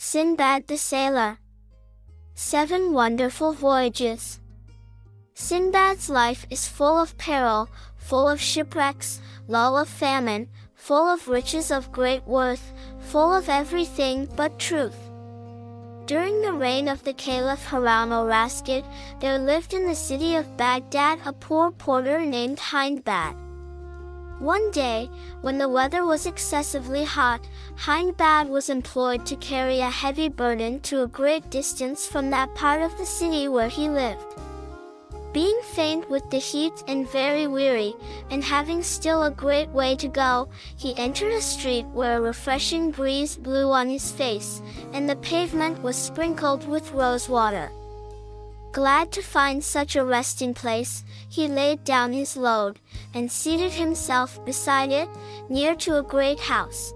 SINDBAD the Sailor. 7 Wonderful Voyages. Sinbad's life is full of peril, full of shipwrecks, lull of famine, full of riches of great worth, full of everything but truth. During the reign of the Caliph Harun al-Rashid, there lived in the city of Baghdad a poor porter named SINDBAD. One day, when the weather was excessively hot, SINDBAD was employed to carry a heavy burden to a great distance from that part of the city where he lived. Being faint with the heat and very weary, and having still a great way to go, he entered a street where a refreshing breeze blew on his face, and the pavement was sprinkled with rose water. Glad to find such a resting place, he laid down his load, and seated himself beside it, near to a great house.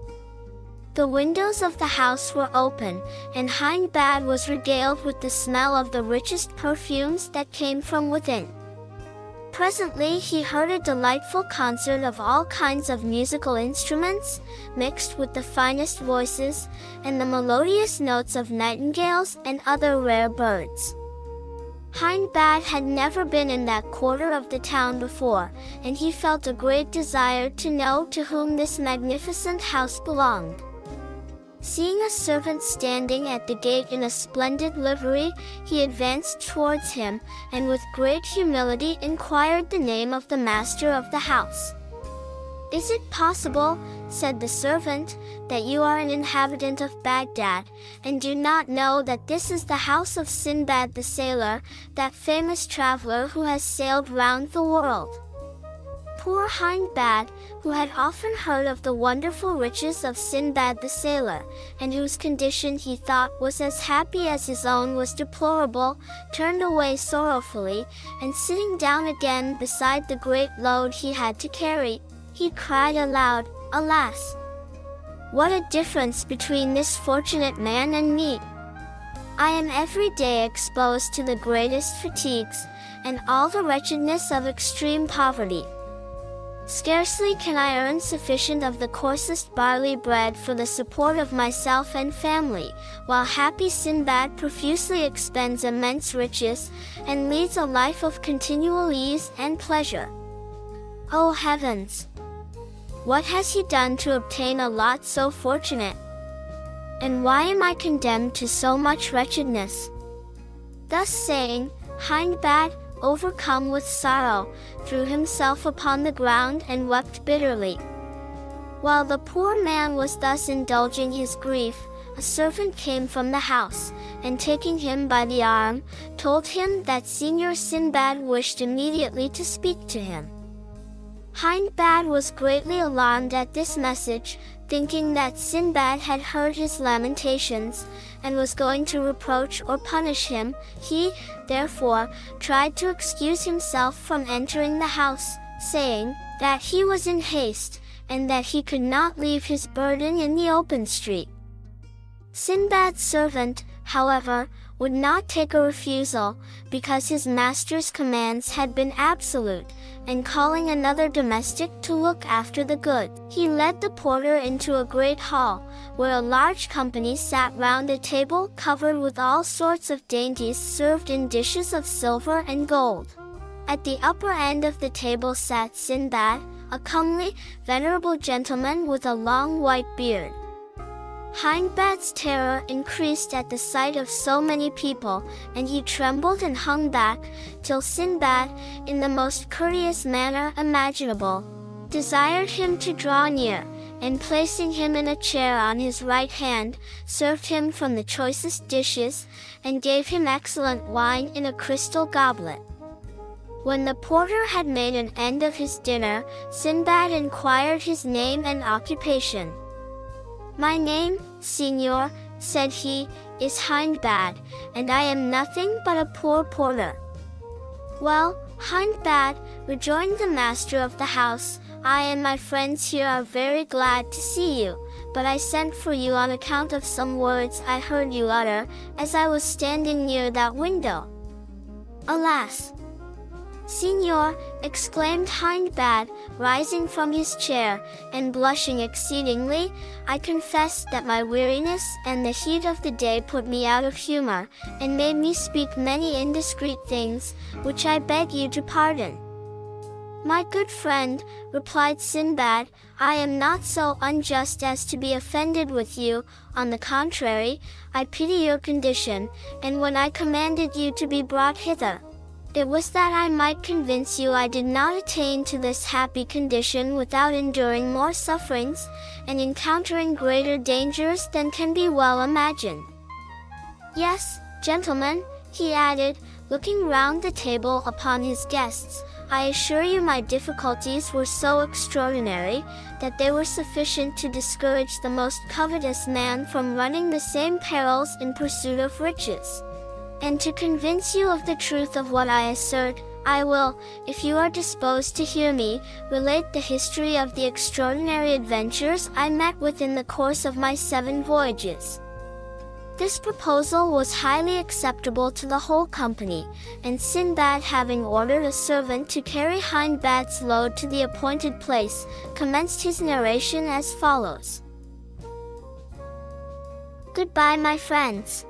The windows of the house were open, and SINDBAD was regaled with the smell of the richest perfumes that came from within. Presently he heard a delightful concert of all kinds of musical instruments, mixed with the finest voices, and the melodious notes of nightingales and other rare birds. SINDBAD had never been in that quarter of the town before, and he felt a great desire to know to whom this magnificent house belonged. Seeing a servant standing at the gate in a splendid livery, he advanced towards him, and with great humility inquired the name of the master of the house. "Is it possible," said the servant, "that you are an inhabitant of Baghdad, and do not know that this is the house of SINDBAD the Sailor, that famous traveler who has sailed round the world?" Poor SINDBAD, who had often heard of the wonderful riches of SINDBAD the Sailor, and whose condition he thought was as happy as his own was deplorable, turned away sorrowfully, and sitting down again beside the great load he had to carry, he cried aloud, "Alas! What a difference between this fortunate man and me! I am every day exposed to the greatest fatigues, and all the wretchedness of extreme poverty. Scarcely can I earn sufficient of the coarsest barley bread for the support of myself and family, while happy SINDBAD profusely expends immense riches, and leads a life of continual ease and pleasure. O heavens! What has he done to obtain a lot so fortunate? And why am I condemned to so much wretchedness?" Thus saying, SINDBAD, overcome with sorrow, threw himself upon the ground and wept bitterly. While the poor man was thus indulging his grief, a servant came from the house, and taking him by the arm, told him that Signor SINDBAD wished immediately to speak to him. SINDBAD was greatly alarmed at this message, thinking that SINDBAD had heard his lamentations, and was going to reproach or punish him. He, therefore, tried to excuse himself from entering the house, saying that he was in haste, and that he could not leave his burden in the open street. SINDBAD's servant, however, would not take a refusal, because his master's commands had been absolute, and calling another domestic to look after the goods, he led the porter into a great hall, where a large company sat round a table covered with all sorts of dainties served in dishes of silver and gold. At the upper end of the table sat SINDBAD, a comely, venerable gentleman with a long white beard. SINDBAD's terror increased at the sight of so many people, and he trembled and hung back, till SINDBAD, in the most courteous manner imaginable, desired him to draw near, and placing him in a chair on his right hand, served him from the choicest dishes, and gave him excellent wine in a crystal goblet. When the porter had made an end of his dinner, SINDBAD inquired his name and occupation. "My name, Signor," said he, "is SINDBAD, and I am nothing but a poor porter." "Well, SINDBAD," rejoined the master of the house, "I and my friends here are very glad to see you, but I sent for you on account of some words I heard you utter, as I was standing near that window." "Alas!" "Signor," exclaimed Hindbad, rising from his chair, and blushing exceedingly, "I confess that my weariness and the heat of the day put me out of humor, and made me speak many indiscreet things, which I beg you to pardon." "My good friend," replied Sinbad, "I am not so unjust as to be offended with you. On the contrary, I pity your condition, and when I commanded you to be brought hither, it was that I might convince you I did not attain to this happy condition without enduring more sufferings, and encountering greater dangers than can be well imagined. Yes, gentlemen," he added, looking round the table upon his guests, "I assure you my difficulties were so extraordinary, that they were sufficient to discourage the most covetous man from running the same perils in pursuit of riches. And to convince you of the truth of what I assert, I will, if you are disposed to hear me, relate the history of the extraordinary adventures I met with in the course of my 7 voyages." This proposal was highly acceptable to the whole company, and Sinbad, having ordered a servant to carry Hindbad's load to the appointed place, commenced his narration as follows. "Goodbye, my friends.